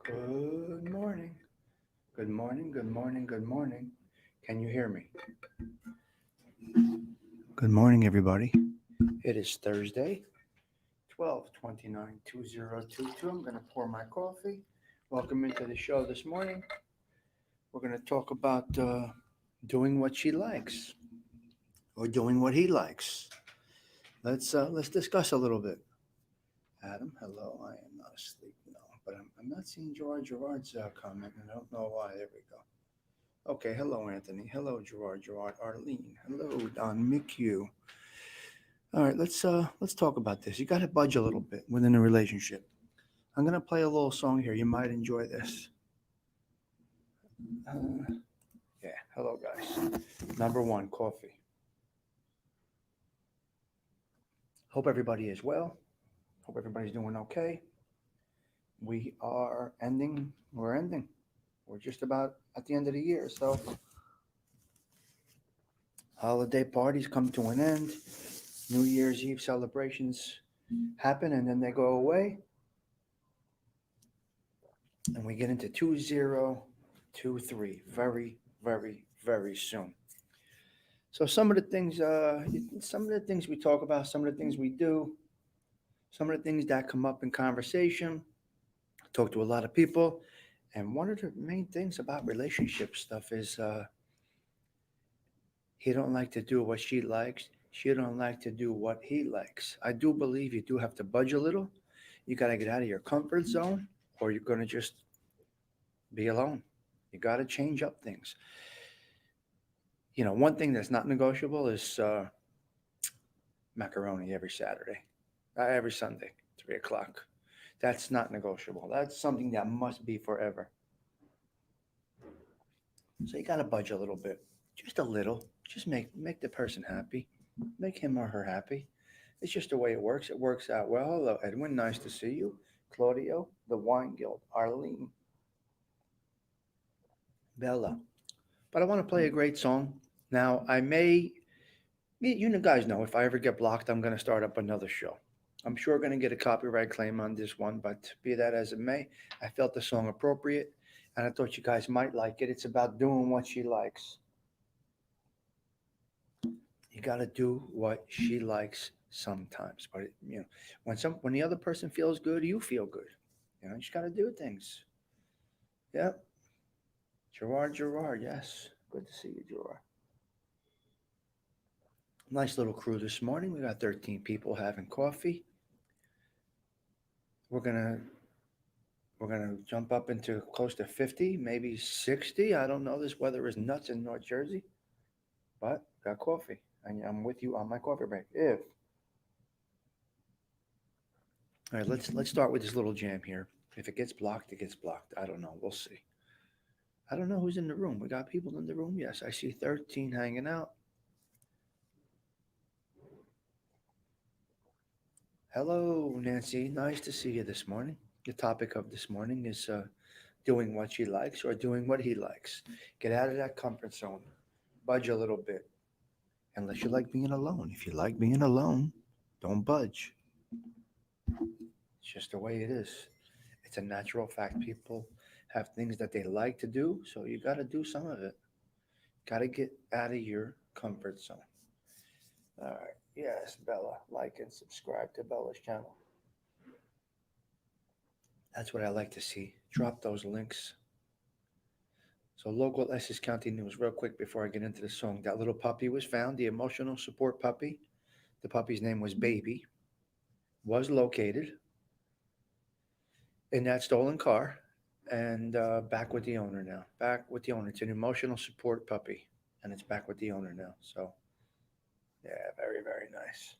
Good morning. Good morning. Good morning. Good morning. Can you hear me? Good morning, everybody. It is Thursday, 12/29, 2022. I'm going to pour my coffee. Welcome into the show this morning. We're going to talk about doing what she likes or doing what he likes. Let's discuss a little bit. Adam, hello. I am not asleep. No, but I'm not seeing Gerard's comment, and I don't know why. There we go. Okay, hello, Anthony. Hello, Gerard, Arlene. Hello, Don McHugh. All right, let's talk about this. You got to budge a little bit within a relationship. I'm gonna play a little song here. You might enjoy this. Uh, yeah. Hello, guys. Number one, coffee. Hope everybody is well. Hope everybody's doing okay. We are ending. We're ending. We're just about at the end of the year, so holiday parties come to an end. New Year's Eve celebrations happen, and then they go away, and we get into 2023 very, very, very soon. So some of the things we talk about, some of the things we do, some of the things that come up in conversation. I talk to a lot of people, and one of the main things about relationship stuff is he don't like to do what she likes. She don't like to do what he likes. I do believe you do have to budge a little. You got to get out of your comfort zone, or you're going to just be alone. You got to change up things. One thing that's not negotiable is macaroni every Saturday, every Sunday, 3 o'clock. That's not negotiable. That's something that must be forever. So you got to budge a little bit, just a little. Just make the person happy, make him or her happy. It's just the way it works. It works out well. Hello, Edwin. Nice to see you. Claudio, the Wine Guild, Arlene, Bella. But I want to play a great song. Now, I may, you guys know, if I ever get blocked, I'm going to start up another show. I'm sure going to get a copyright claim on this one, but be that as it may, I felt the song appropriate, and I thought you guys might like it. It's about doing what she likes. You got to do what she likes sometimes, but when the other person feels good, you feel good. You just got to do things. Yep, Gerard, yes, good to see you, Gerard. Nice little crew this morning. We got 13 people having coffee. We're gonna we're gonna jump up into close to 50, maybe 60. I don't know. This weather is nuts in North Jersey, but got coffee, and I'm with you on my coffee break. If All right, let's start with this little jam here. If it gets blocked, it gets blocked. I don't know. We'll see. I don't know who's in the room. We got people in the room. Yes, I see 13 hanging out. Hello, Nancy. Nice to see you this morning. The topic of this morning is doing what she likes or doing what he likes. Get out of that comfort zone. Budge a little bit. Unless you like being alone. If you like being alone, don't budge. It's just the way it is. It's a natural fact. People have things that they like to do, so you got to do some of it. Got to get out of your comfort zone. All right. Yes, Bella. Like and subscribe to Bella's channel. That's what I like to see. Drop those links. So, local Essex County news, real quick before I get into the song. That little puppy was found, the emotional support puppy. The puppy's name was Baby, was located in that stolen car and back with the owner now. Back with the owner. It's an emotional support puppy, and it's back with the owner now. So, yeah, very, very nice.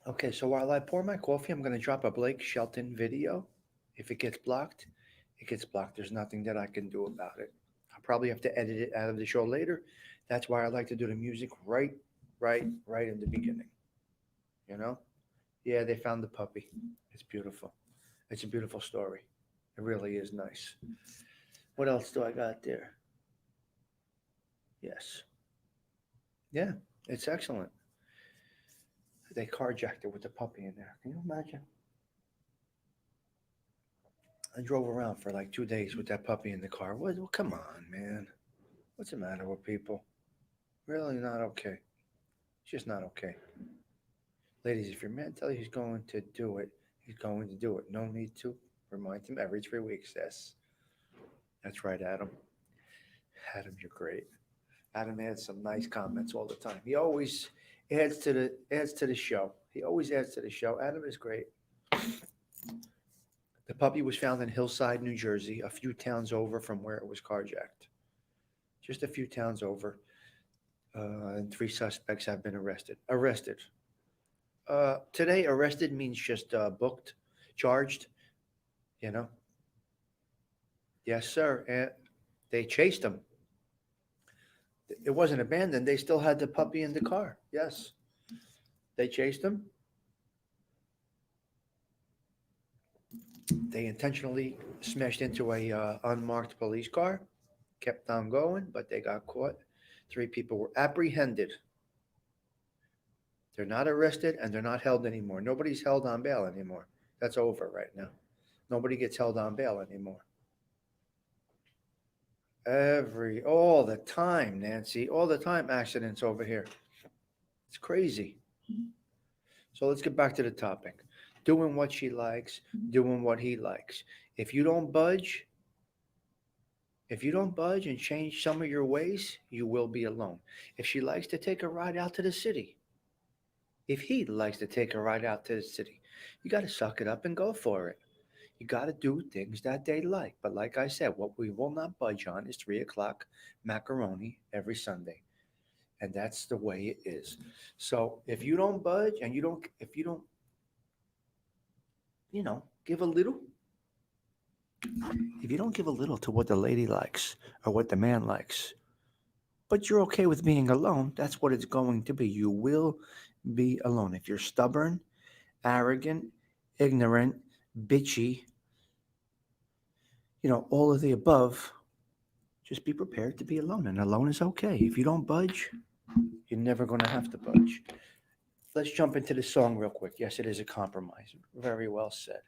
Okay, so while I pour my coffee, I'm going to drop a Blake Shelton video. If it gets blocked, it gets blocked. There's nothing that I can do about it. I'll probably have to edit it out of the show later. That's why I like to do the music right in the beginning. You know? Yeah, they found the puppy. It's beautiful. It's a beautiful story. It really is nice. What else do I got there? Yes. Yeah, it's excellent. They carjacked it with the puppy in there. Can you imagine? I drove around for like 2 days with that puppy in the car. What? Well, come on, man. What's the matter with people? Really not okay. It's just not okay. Ladies, if your man tells you he's going to do it, he's going to do it. No need to remind him every 3 weeks. Yes, that's right, Adam. Adam, you're great. Adam adds some nice comments all the time. He always adds to the show. He always adds to the show. Adam is great. The puppy was found in Hillside, New Jersey, a few towns over from where it was carjacked. Just a few towns over. And three suspects have been arrested. Arrested. Today, arrested means just booked, charged. You know. Yes, sir. And they chased him. It wasn't abandoned. They still had the puppy in the car. Yes, they chased him. They intentionally smashed into a unmarked police car. Kept on going, but they got caught. Three people were apprehended. They're not arrested and they're not held anymore. Nobody's held on bail anymore. That's over right now. Nobody gets held on bail anymore. All the time, Nancy, all the time accidents over here. It's crazy. So let's get back to the topic. Doing what she likes, doing what he likes. If you don't budge, if you don't budge and change some of your ways, you will be alone. If she likes to take a ride out to the city, if he likes to take a ride out to the city, you got to suck it up and go for it. You got to do things that they like. But like I said, what we will not budge on is 3 o'clock macaroni every Sunday. And that's the way it is. So if you don't budge and if you don't, give a little, if you don't give a little to what the lady likes or what the man likes, but you're okay with being alone, that's what it's going to be. You will be alone. If you're stubborn, arrogant, ignorant, bitchy, all of the above, just be prepared to be alone. And alone is okay. If you don't budge, you're never going to have to budge. Let's jump into the song real quick. Yes, it is a compromise. Very well said.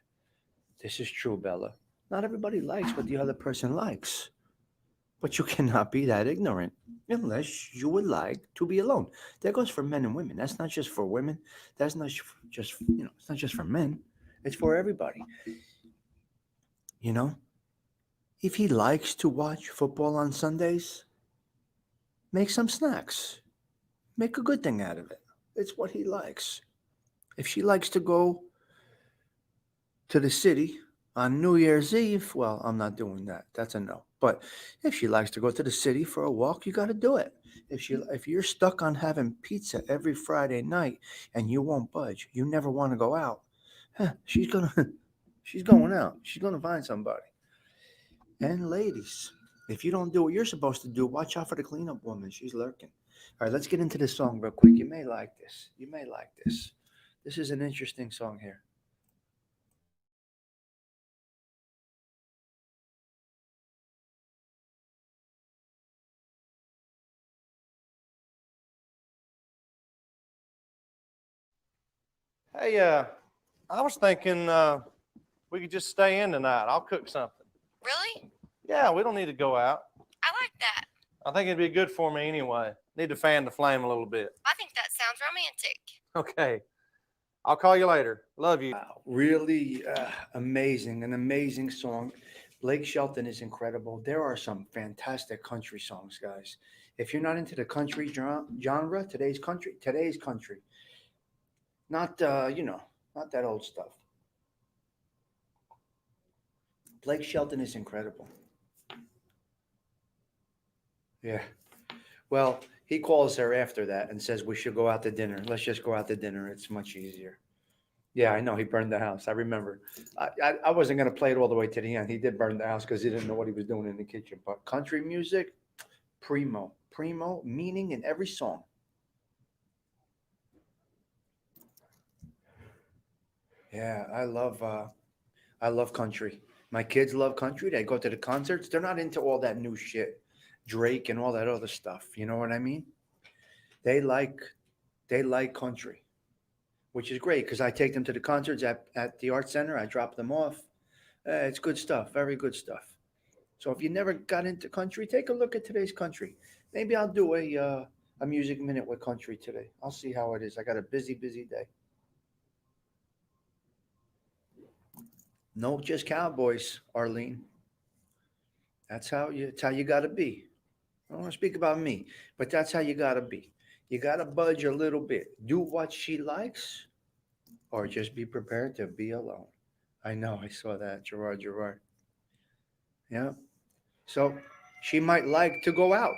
This is true, Bella. Not everybody likes what the other person likes, but you cannot be that ignorant unless you would like to be alone. That goes for men and women. That's not just for women. That's not just, it's not just for men. It's for everybody. You know, if he likes to watch football on Sundays, make some snacks. Make a good thing out of it. It's what he likes. If she likes to go to the city on New Year's Eve, well, I'm not doing that. That's a no. But if she likes to go to the city for a walk, you got to do it. If you're stuck on having pizza every Friday night and you won't budge, you never want to go out. She's gonna she's going out. She's gonna find somebody. And ladies, if you don't do what you're supposed to do, watch out for the cleanup woman. She's lurking. All right, let's get into this song real quick. You may like this. You may like this. This is an interesting song here. Hey, I was thinking we could just stay in tonight. I'll cook something. Really? Yeah, we don't need to go out. I like that. I think it'd be good for me anyway. Need to fan the flame a little bit. I think that sounds romantic. Okay. I'll call you later. Love you. Wow, really amazing, an amazing song. Blake Shelton is incredible. There are some fantastic country songs, guys. If you're not into the country genre, today's country, not not that old stuff. Blake Shelton is incredible. Yeah. Well, he calls her after that and says we should go out to dinner. Let's just go out to dinner. It's much easier. Yeah, I know. He burned the house. I remember. I wasn't going to play it all the way to the end. He did burn the house because he didn't know what he was doing in the kitchen. But country music, primo, meaning in every song. Yeah, I love country. My kids love country. They go to the concerts. They're not into all that new shit, Drake and all that other stuff. You know what I mean? They like they like country, which is great because I take them to the concerts at the art center. I drop them off. It's good stuff, very good stuff. So if you never got into country, take a look at today's country. Maybe I'll do a music minute with country today. I'll see how it is. I got a busy, busy day. No, just cowboys, Arlene. That's how you gotta be. I don't want to speak about me, but that's how you gotta be. You gotta budge a little bit. Do what she likes, or just be prepared to be alone. I know, I saw that, Gerard Gerard. Yeah. So she might like to go out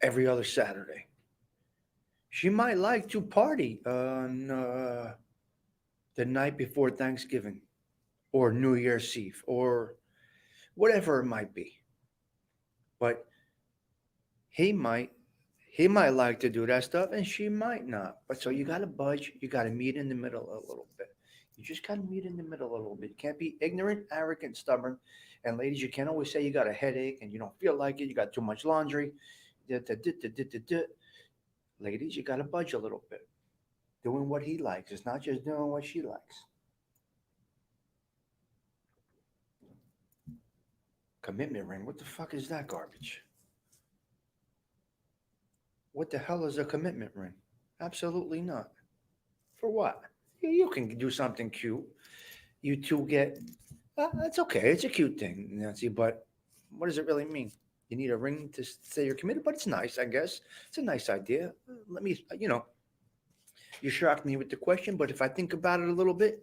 every other Saturday. She might like to party on the night before Thanksgiving or New Year's Eve or whatever it might be. But he might he might like to do that stuff and she might not. But so you gotta budge, you gotta meet in the middle a little bit. You just gotta meet in the middle a little bit. You can't be ignorant, arrogant, stubborn. And ladies, you can't always say you got a headache and you don't feel like it, you got too much laundry. Da, da, da, da, da, da, da. Ladies, you gotta budge a little bit. Doing what he likes. It's not just doing what she likes. Commitment ring. What the fuck is that garbage? What the hell is a commitment ring? Absolutely not. For what? You can do something cute. You two get. It's okay. It's a cute thing, Nancy. But what does it really mean? You need a ring to say you're committed, but it's nice, I guess. It's a nice idea. Let me, you shocked me with the question, but if I think about it a little bit,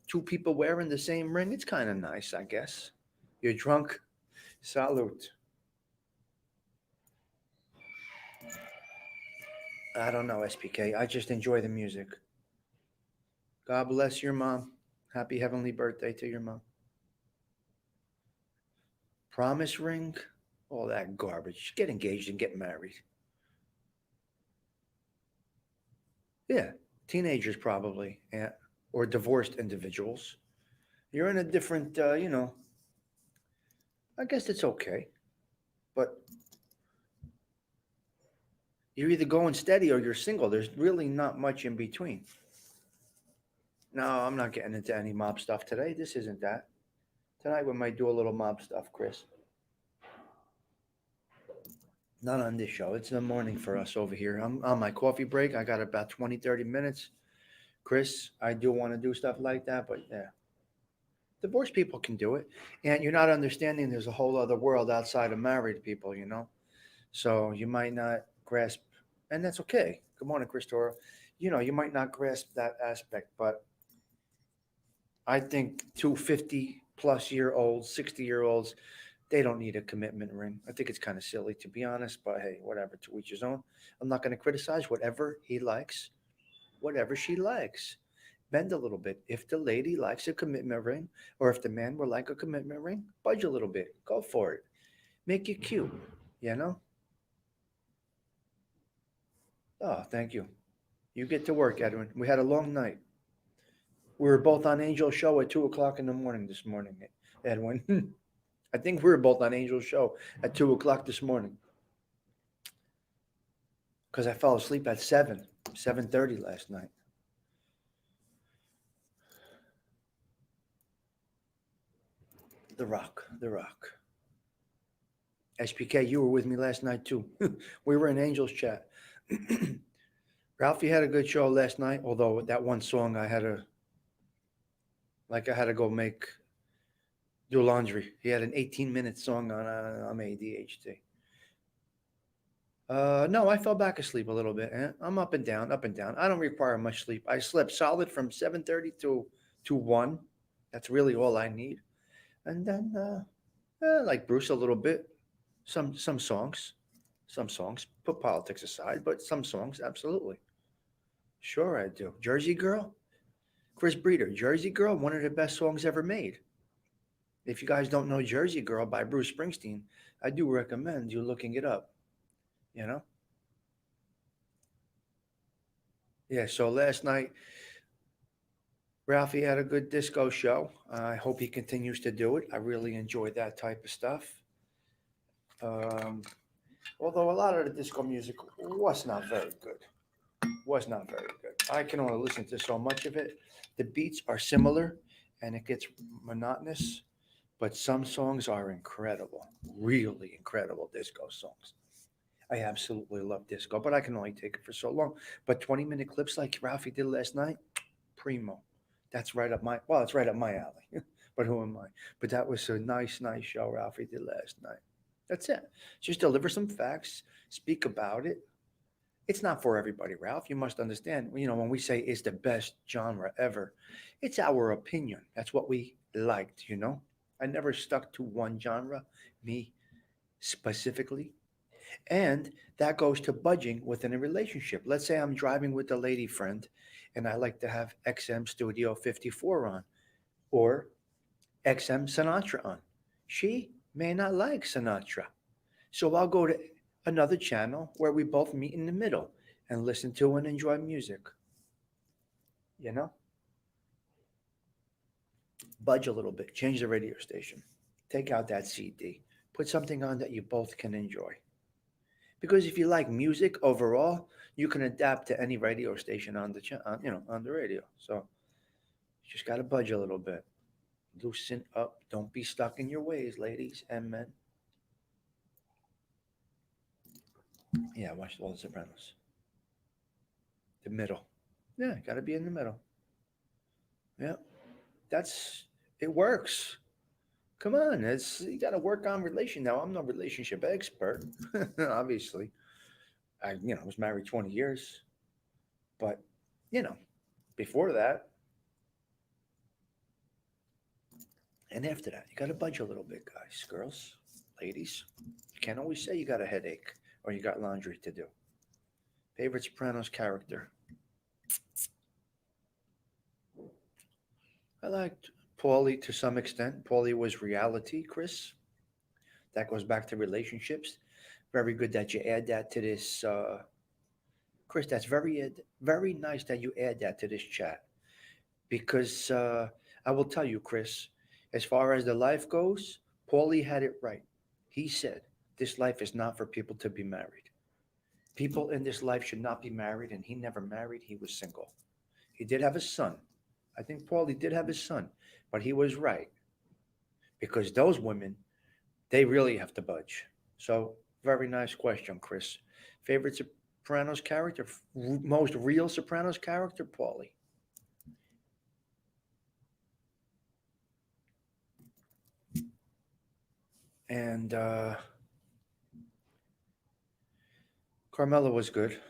two people wearing the same ring, it's kind of nice, I guess. You're drunk. Salute. I don't know, SPK. I just enjoy the music. God bless your mom. Happy heavenly birthday to your mom. Promise ring? All that garbage. Get engaged and get married. Yeah, teenagers probably, yeah, or divorced individuals. You're in a different, I guess it's okay, but you're either going steady or you're single. There's really not much in between. No, I'm not getting into any mob stuff today. This isn't that. Tonight we might do a little mob stuff, Chris. Not on this show. It's the morning for us over here. I'm on my coffee break. I got about 20, 30 minutes. Chris, I do want to do stuff like that, but yeah. Divorced people can do it. And you're not understanding there's a whole other world outside of married people. So you might not grasp, and that's okay. Good morning, Chris Toro. You might not grasp that aspect, but I think 250 plus year olds, 60-year olds, they don't need a commitment ring. I think it's kind of silly, to be honest, but hey, whatever, to each his own. I'm not going to criticize whatever he likes, whatever she likes. Bend a little bit. If the lady likes a commitment ring, or if the man would like a commitment ring, budge a little bit. Go for it. Make it cute, you know? Oh, thank you. You get to work, Edwin. We had a long night. We were both on Angel's show at 2 o'clock in the morning this morning, Edwin. I think we were both on Angel's show at 2 o'clock this morning because I fell asleep at 7:30 last night. The Rock, The Rock. SPK, you were with me last night too. We were in Angel's chat. Ralphie had a good show last night, although that one song I had to go do laundry. He had an 18-minute song on I'm ADHD. No, I fell back asleep a little bit. I'm up and down, up and down. I don't require much sleep. I slept solid from 7:30 to 1. That's really all I need. And then, like Bruce a little bit. Some songs. Some songs. Put politics aside, but some songs, absolutely. Sure, I do. Jersey Girl? Chris Breeder, Jersey Girl, one of the best songs ever made. If you guys don't know Jersey Girl by Bruce Springsteen, I do recommend you looking it up. You know? Yeah, so last night, Ralphie had a good disco show. I hope he continues to do it. I really enjoy that type of stuff. Although a lot of the disco music was not very good. Was not very good. I can only listen to so much of it. The beats are similar, and it gets monotonous. But some songs are incredible, really incredible disco songs. I absolutely love disco, but I can only take it for so long. But 20-minute clips like Ralphie did last night, primo. That's right up my, well, it's right up my alley. But who am I? But that was a nice, nice show Ralphie did last night. That's it. Just deliver some facts, speak about it. It's not for everybody, Ralph. You must understand. When we say it's the best genre ever, it's our opinion. That's what we liked. I never stuck to one genre, me specifically. And that goes to budging within a relationship. Let's say I'm driving with a lady friend and I like to have XM Studio 54 on or XM Sinatra on. She may not like Sinatra. So I'll go to another channel where we both meet in the middle and listen to and enjoy music. You know? Budge a little bit, change the radio station, take out that CD, put something on that you both can enjoy. Because if you like music overall, you can adapt to any radio station on the radio. So you just got to budge a little bit. Loosen up. Don't be stuck in your ways, ladies and men. Yeah, I watched all the Sopranos. The middle. Yeah, got to be in the middle. Yeah, it works. Come on, you got to work on relation. Now, I'm no relationship expert, obviously. I was married 20 years, but you know, before that and after that, you got to budge a little bit, guys, girls, ladies. You can't always say you got a headache or you got laundry to do. Favorite Sopranos character? I liked Paulie to some extent. Paulie was reality, Chris. That goes back to relationships. Very good that you add that to this, Chris. That's very nice that you add that to this chat because I will tell you, Chris. As far as the life goes, Paulie had it right. He said this life is not for people to be married. People in this life should not be married, and he never married. He was single. He did have a son. I think Paulie did have his son, but he was right because those women, they really have to budge. So, very nice question, Chris. Favorite Sopranos character? Most real Sopranos character? Paulie. And Carmela was good.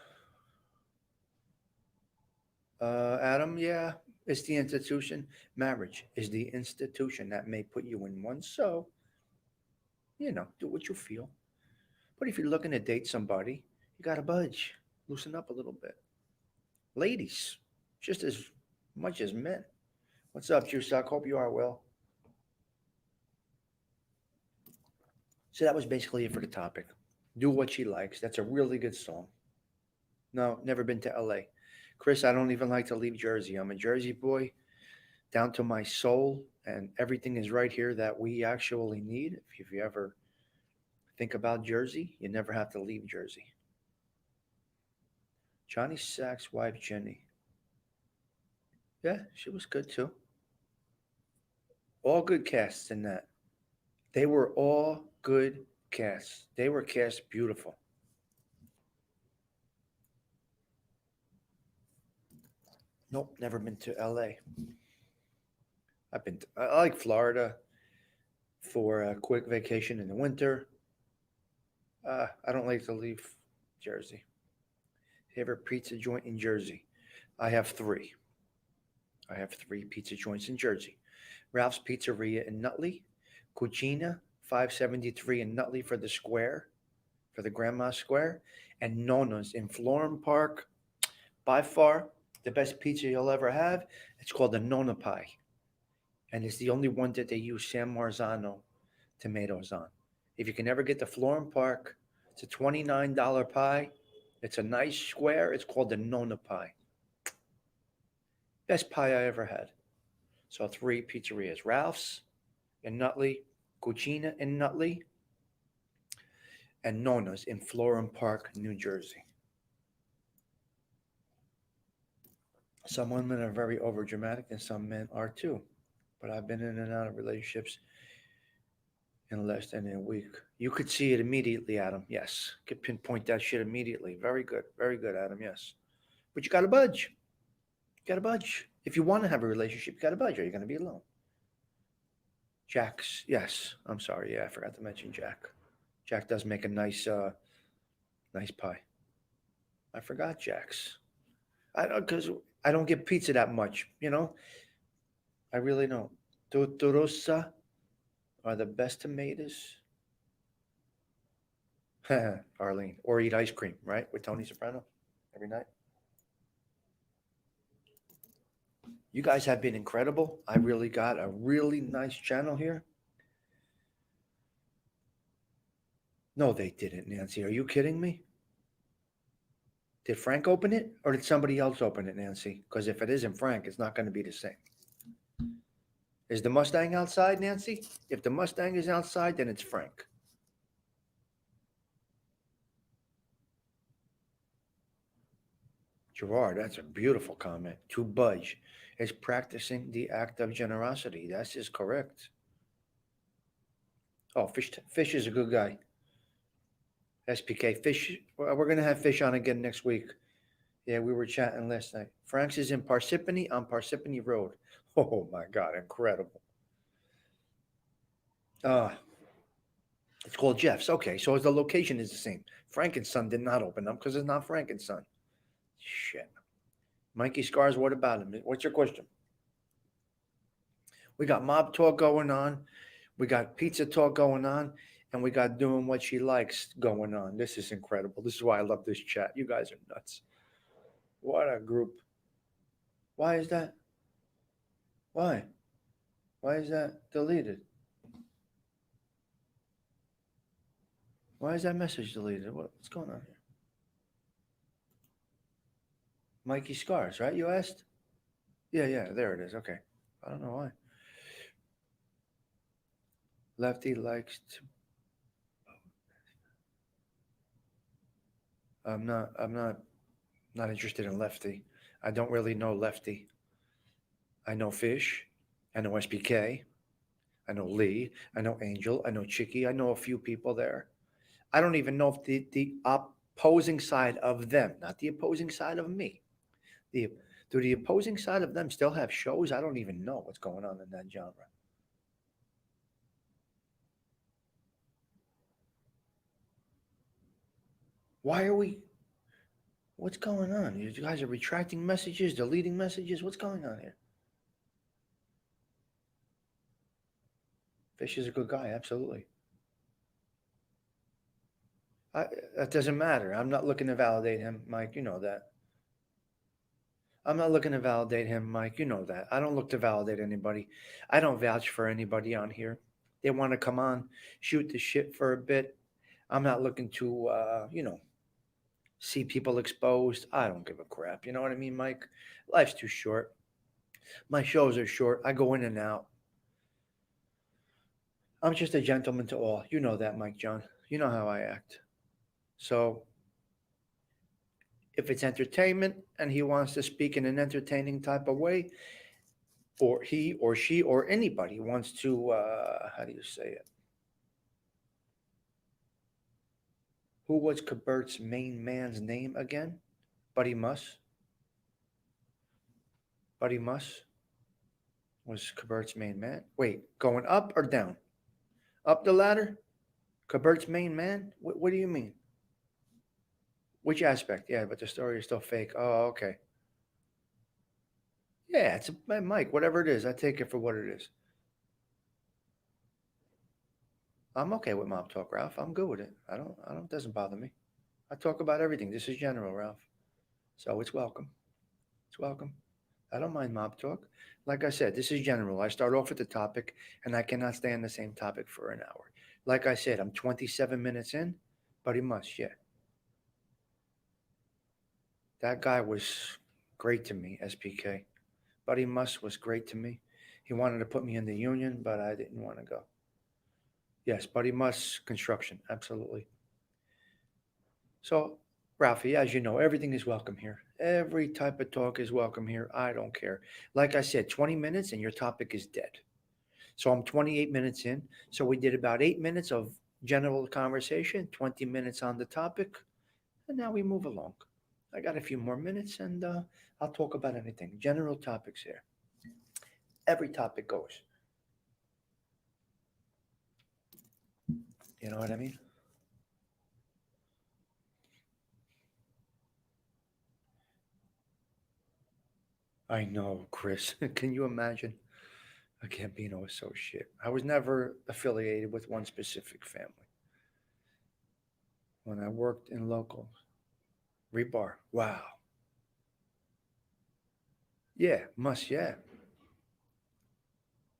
Adam, yeah, it's the institution. Marriage is the institution that may put you in one. So, do what you feel. But if you're looking to date somebody, you got to budge, loosen up a little bit. Ladies, just as much as men. What's up, Juicesuck? Hope you are well. So that was basically it for the topic. Do what she likes. That's a really good song. No, never been to LA. Chris, I don't even like to leave Jersey. I'm a Jersey boy down to my soul, and everything is right here that we actually need. If you ever think about Jersey, you never have to leave Jersey. Johnny Sack's wife, Jenny. Yeah, she was good too. All good casts in that. They were all good casts. They were cast beautiful. Nope, never been to LA. I like Florida for a quick vacation in the winter. I don't like to leave Jersey. Favorite pizza joint in Jersey? I have three. I have three pizza joints in Jersey. Ralph's Pizzeria in Nutley, Cucina 573 in Nutley for the square, for the Grandma Square, and Nona's in Florham Park. By far, the best pizza you'll ever have. It's called the Nona Pie. And it's the only one that they use San Marzano tomatoes on. If you can ever get to Florham Park, it's a $29 pie. It's a nice square. It's called the Nona Pie. Best pie I ever had. So three pizzerias. Ralph's in Nutley, Cucina in Nutley, and Nona's in Florham Park, New Jersey. Some women are very overdramatic and some men are too. but I've been in and out of relationships in less than a week. You could see it immediately, Adam. Yes. Could pinpoint that shit immediately. Very good. Very good, Adam. Yes. But you got to budge. You got to budge. If you want to have a relationship, you got to budge or you're going to be alone. Jack's. Yes. I'm sorry. Yeah, I forgot to mention Jack. Jack does make a nice pie. I forgot Jack's. I don't, because I don't get pizza that much, you know? I really don't. Tutorosa are the best tomatoes. Arlene. Or eat ice cream, right? With Tony Soprano every night. You guys have been incredible. I really got a really nice channel here. No, they didn't, Nancy. Are you kidding me? Did Frank open it or did somebody else open it, Nancy? Because if it isn't Frank, it's not going to be the same. Is the Mustang outside, Nancy? If the Mustang is outside, then it's Frank. Gerard, that's a beautiful comment. To budge is practicing the act of generosity. That is correct. Oh, Fish is a good guy. SPK Fish. We're gonna have Fish on again next week. Yeah, we were chatting last night. Frank's is in Parsippany on Parsippany Road. Oh my God, incredible. It's called Jeff's. Okay, so the location is the same. Frank and Son did not open up because it's not Frank and Son. Shit. Mikey Scars, what about him? What's your question? We got mob talk going on. We got pizza talk going on. And we got doing what she likes going on. This is incredible. This is why I love this chat. You guys are nuts. What a group. Why is that? Why? Why is that deleted? Why is that message deleted? What's going on here? Mikey Scars, right? You asked? Yeah, there it is. Okay. I don't know why. Lefty likes to. I'm not interested in Lefty. I don't really know Lefty. I know Fish. I know SBK. I know Lee. I know Angel. I know Chicky. I know a few people there. I don't even know if the opposing side of them, not the opposing side of me. Do the opposing side of them still have shows? I don't even know what's going on in that genre. Why are we? What's going on? You guys are retracting messages, deleting messages. What's going on here? Fish is a good guy, absolutely. That doesn't matter. I'm not looking to validate him, Mike. You know that. I'm not looking to validate him, Mike. You know that. I don't look to validate anybody. I don't vouch for anybody on here. They want to come on, shoot the shit for a bit. I'm not looking to, see people exposed. I don't give a crap. You know what I mean, Mike? Life's too short. My shows are short. I go in and out. I'm just a gentleman to all. You know that, Mike John. You know how I act. So if it's entertainment and he wants to speak in an entertaining type of way, or he or she or anybody wants to, how do you say it? Who was Kabert's main man's name again? Buddy Muss. Buddy Muss was Kabert's main man. Wait, going up or down? Up the ladder? Kabert's main man? What do you mean? Which aspect? Yeah, but the story is still fake. Oh, okay. Yeah, it's Mike, whatever it is, I take it for what it is. I'm okay with mob talk, Ralph. I'm good with it. It doesn't bother me. I talk about everything. This is general, Ralph. So it's welcome. It's welcome. I don't mind mob talk. Like I said, this is general. I start off with the topic and I cannot stay on the same topic for an hour. Like I said, I'm 27 minutes in, but he must, yeah. That guy was great to me, SPK. Buddy Muss was great to me. He wanted to put me in the union, but I didn't want to go. Yes, Buddy Muss construction, absolutely. So, Ralphie, as you know, everything is welcome here. Every type of talk is welcome here. I don't care. Like I said, 20 minutes and your topic is dead. So I'm 28 minutes in. So we did about 8 minutes of general conversation, 20 minutes on the topic, and now we move along. I got a few more minutes and I'll talk about anything. General topics here. Every topic goes. You know what I mean? I know, Chris. Can you imagine? A Gambino associate. I was never affiliated with one specific family. When I worked in local, rebar. Wow. Yeah, must, yeah.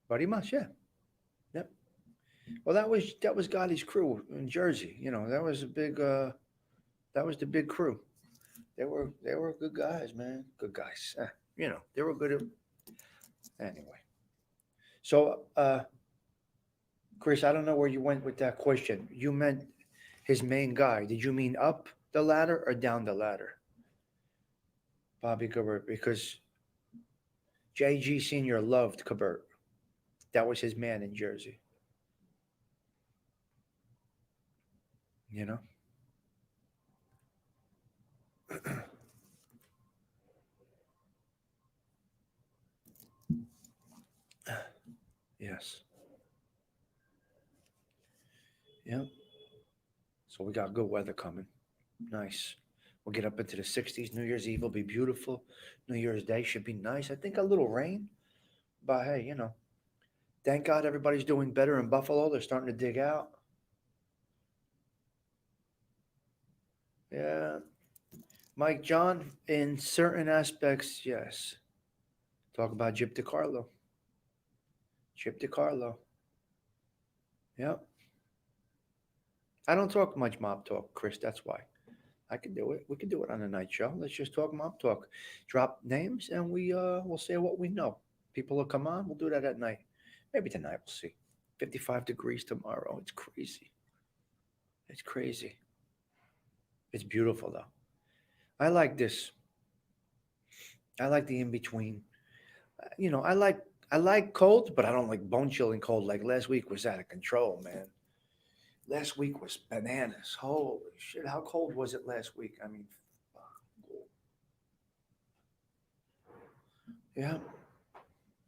Buddy must, yeah. Yep. Well, that was Gotti's crew in Jersey. That was a big that was the big crew. They were good guys, man. Good guys. They were good anyway. So, Chris, I don't know where you went with that question. You meant his main guy. Did you mean up the ladder or down the ladder? Bobby Gilbert, because JG Senior loved Kabert. That was his man in Jersey. You know. Yes. Yep. So we got good weather coming. Nice. We'll get up into the 60s. New Year's Eve will be beautiful. New Year's Day should be nice. I think a little rain, but hey, thank God everybody's doing better in Buffalo. They're starting to dig out. Yeah. Mike John, in certain aspects, yes. Talk about Jip DiCarlo. Chip DiCarlo. Yep. I don't talk much mob talk, Chris. That's why. I can do it. We can do it on a night show. Let's just talk mob talk. Drop names and we'll say what we know. People will come on. We'll do that at night. Maybe tonight. We'll see. 55 degrees tomorrow. It's crazy. It's crazy. It's beautiful though. I like this. I like the in between. I like cold, but I don't like bone chilling cold. Like last week was out of control, man. Last week was bananas. Holy shit! How cold was it last week? I mean, fuck. Yeah.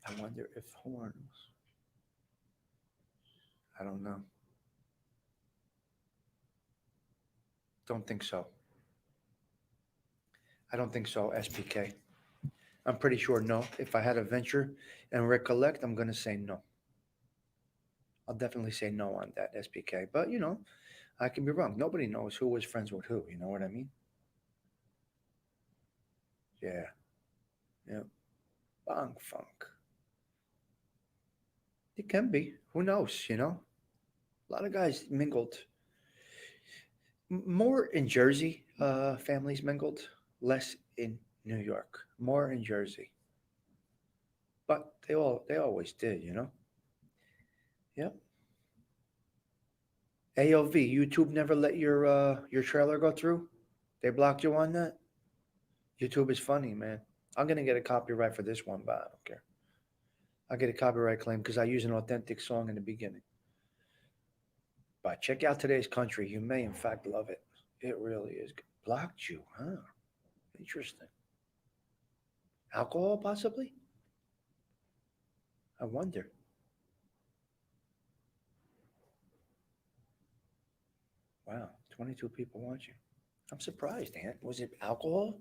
I wonder if horns. I don't know. Don't think so. I don't think so. SPK. I'm pretty sure no. If I had to venture and recollect, I'm gonna say no. I'll definitely say no on that SPK. But I can be wrong. Nobody knows who was friends with who. You know what I mean? Yeah. Yeah. Bang funk. It can be. Who knows? A lot of guys mingled. More in Jersey, families mingled, less in New York. More in Jersey. But they always did. Yep. AOV, YouTube never let your trailer go through? They blocked you on that? YouTube is funny, man. I'm gonna get a copyright for this one, but I don't care. I'll get a copyright claim because I use an authentic song in the beginning. But check out today's country. You may in fact love it. It really is. Blocked you, huh? Interesting. Alcohol, possibly? I wonder. Wow, 22 people watching. I'm surprised, Ant. Was it alcohol?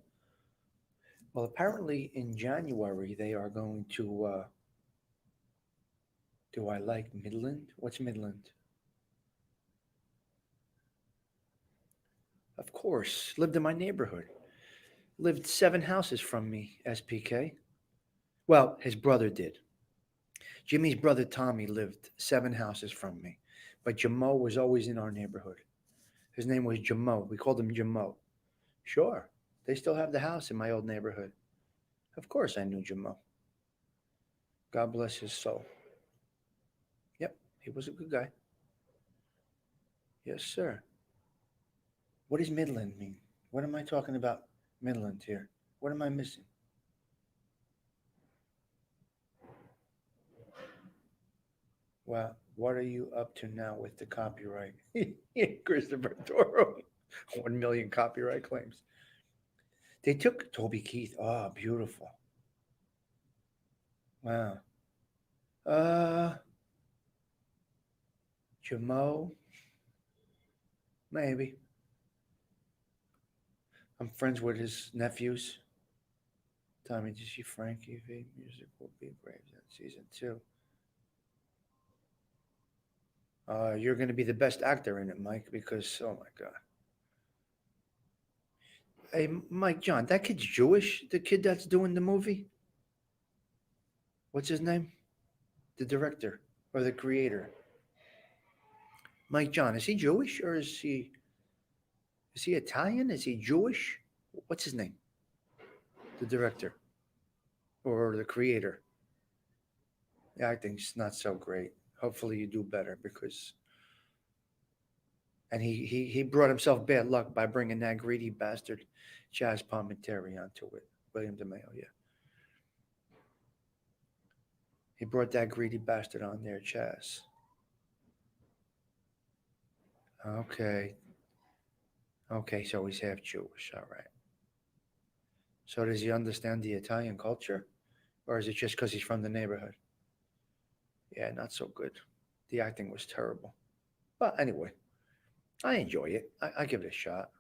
Well, apparently in January they are going to. Do I like Midland? What's Midland? Of course, lived in my neighborhood. Lived 7 houses from me, SPK. Well, his brother did. Jimmy's brother Tommy lived 7 houses from me, but Jamo was always in our neighborhood. His name was Jamo. We called him Jamo. Sure, they still have the house in my old neighborhood. Of course, I knew Jamo. God bless his soul. Yep, he was a good guy. Yes, sir. What does Midland mean? What am I talking about, Midland here? What am I missing? Well, what are you up to now with the copyright? Christopher Toro, 1 million copyright claims. They took Toby Keith. Oh, beautiful. Wow. Uh, Jamo, maybe. I'm friends with his nephews. Tommy, did you see Frankie V? Music will be Graves in season 2. You're going to be the best actor in it, Mike, because, oh my God. Hey, Mike John, that kid's Jewish? The kid that's doing the movie? What's his name? The director or the creator? Mike John, is he Jewish or is he Italian? Is he Jewish? What's his name? The director or the creator? The acting's not so great. Hopefully you do better because and he brought himself bad luck by bringing that greedy bastard Chaz Palminteri onto it. William DeMeo, yeah. He brought that greedy bastard on there, Chaz. Okay. Okay, so he's half Jewish. All right. So does he understand the Italian culture? Or is it just because he's from the neighborhood? Yeah, not so good. The acting was terrible. But anyway, I enjoy it. I give it a shot.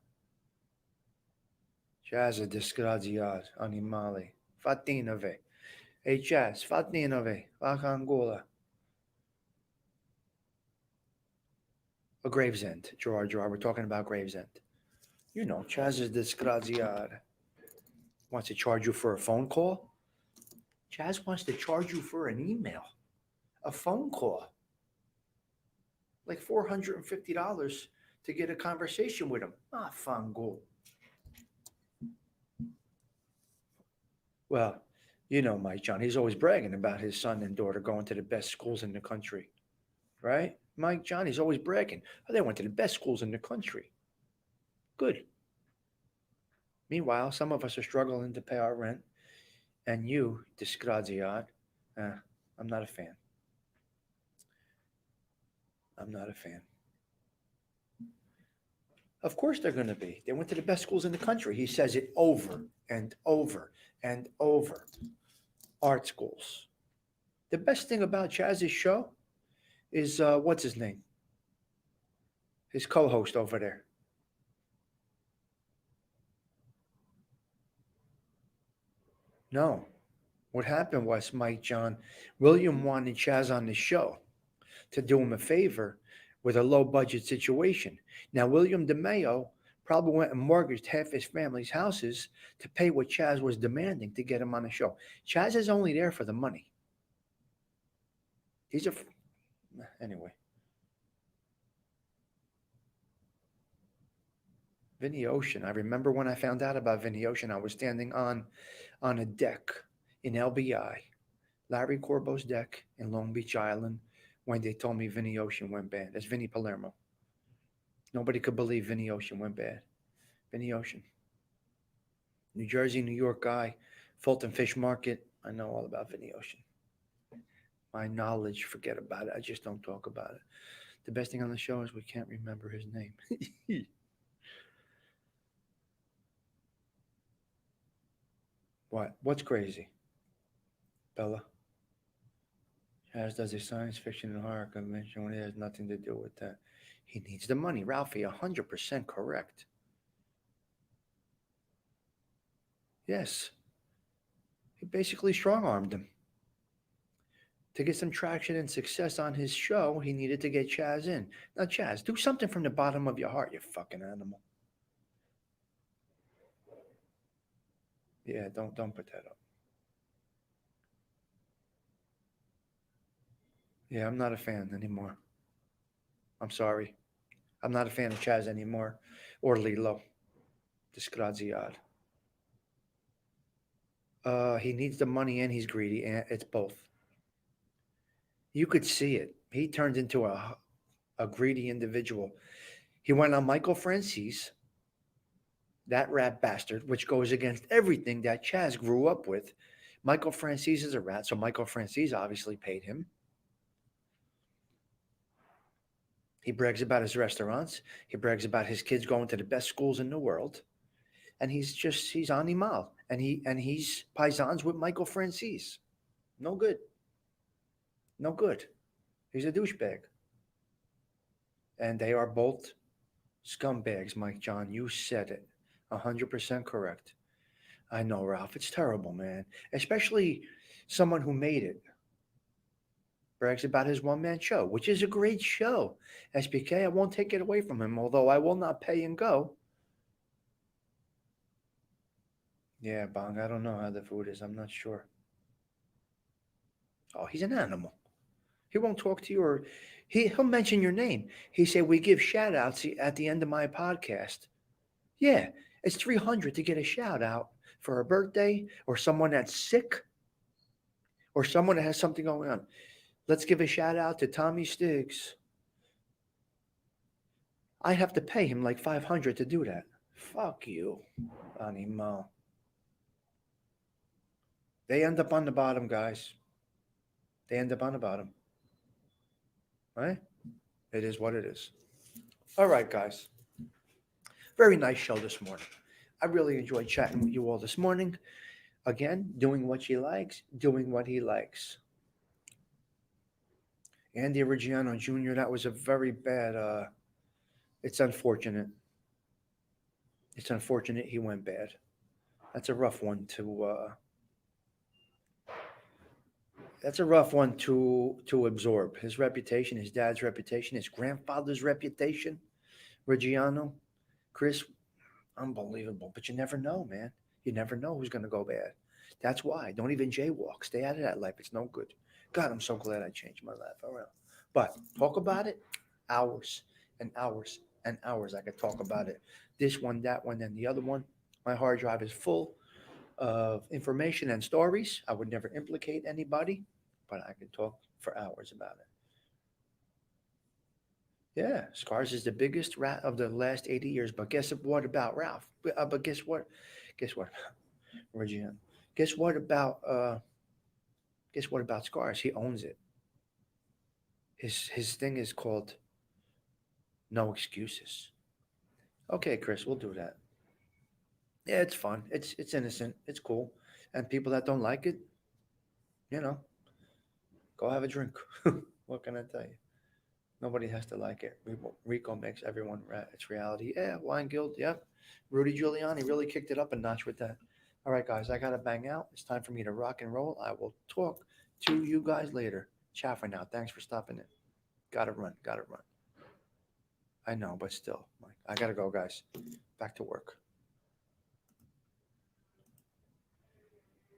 Jazz a disgraziat animali. Fatinove. Hey, Jazz, Fatinove. Vacangula. A Gravesend. Gerard, we're talking about Gravesend. You know, Chaz is disgraziat. Wants to charge you for a phone call? Chaz wants to charge you for an email. A phone call. Like $450 to get a conversation with him. Ah, fango. Well, you know Mike John. He's always bragging about his son and daughter going to the best schools in the country. Right? Mike John, he's always bragging. Oh, they went to the best schools in the country. Good. Meanwhile, some of us are struggling to pay our rent. And you, disgraziat, I'm not a fan. I'm not a fan. Of course they're going to be. They went to the best schools in the country. He says it over and over and over. Art schools. The best thing about Chaz's show is what's his name? His co-host over there. No. What happened was, Mike John, William wanted Chaz on the show to do him a favor with a low budget situation. Now, William DeMeo probably went and mortgaged half his family's houses to pay what Chaz was demanding to get him on the show. Chaz is only there for the money. These are, anyway. Vinny Ocean. I remember when I found out about Vinny Ocean, I was standing on a deck in LBI, Larry Corbo's deck in Long Beach Island, when they told me Vinny Ocean went bad. That's Vinny Palermo. Nobody could believe Vinny Ocean went bad. Vinny Ocean. New Jersey, New York guy, Fulton Fish Market. I know all about Vinny Ocean. My knowledge, forget about it. I just don't talk about it. The best thing on the show is we can't remember his name. What? What's crazy? Bella? As does a science fiction and horror convention when it has nothing to do with that. He needs the money. Ralphie, 100% correct. Yes. He basically strong armed him. To get some traction and success on his show, he needed to get Chaz in. Now, Chaz, do something from the bottom of your heart, you fucking animal. Yeah, don't put that up. Yeah, I'm not a fan anymore. I'm sorry. I'm not a fan of Chaz anymore. Or Lilo. Disgraziad. He needs the money and he's greedy, and it's both. You could see it. He turned into a greedy individual. He went on Michael Francis, that rat bastard, which goes against everything that Chaz grew up with. Michael Francis is a rat, so Michael Francis obviously paid him. He brags about his restaurants. He brags about his kids going to the best schools in the world. And he's animal. And he's paisans with Michael Francis. No good. No good. He's a douchebag. And they are both scumbags, Mike John. You said it. 100% correct. I know, Ralph. It's terrible, man. Especially someone who made it. Brags about his one-man show, which is a great show. SBK, I won't take it away from him, although I will not pay and go. Yeah, Bong, I don't know how the food is. I'm not sure. Oh, he's an animal. He won't talk to you, or he'll mention your name. He say we give shout outs at the end of my podcast. Yeah, it's 300 to get a shout out for a birthday or someone that's sick or someone that has something going on. Let's give a shout out to Tommy Stiggs. I have to pay him like 500 to do that. Fuck you, animal. They end up on the bottom, guys. They end up on the bottom. Right? It is what it is. All right, guys. Very nice show this morning. I really enjoyed chatting with you all this morning. Again, doing what she likes, doing what he likes. Andy Reggiano Jr., that was a very bad, it's unfortunate. It's unfortunate he went bad. That's a rough one to absorb. His reputation, his dad's reputation, his grandfather's reputation, Reggiano, Chris, unbelievable. But you never know, man. You never know who's going to go bad. That's why. Don't even jaywalk. Stay out of that life. It's no good. God, I'm so glad I changed my life around. But talk about it, hours and hours and hours. I could talk about it. This one, that one, and the other one. My hard drive is full of information and stories. I would never implicate anybody, but I could talk for hours about it. Yeah, Scars is the biggest rat of the last 80 years. But guess what about Ralph? But guess what? Guess what? Regina. Guess what about Scars? He owns it. His thing is called No Excuses. Okay, Chris, we'll do that. Yeah, it's fun. It's innocent. It's cool. And people that don't like it, you know, go have a drink. What can I tell you? Nobody has to like it. Rico makes everyone it's reality. Yeah, Wine Guild. Yep. Rudy Giuliani really kicked it up a notch with that. All right, guys, I got to bang out. It's time for me to rock and roll. I will talk to you guys later. Ciao for now. Thanks for stopping in. Gotta run. Gotta run. I know, but still, I gotta go, guys. Back to work.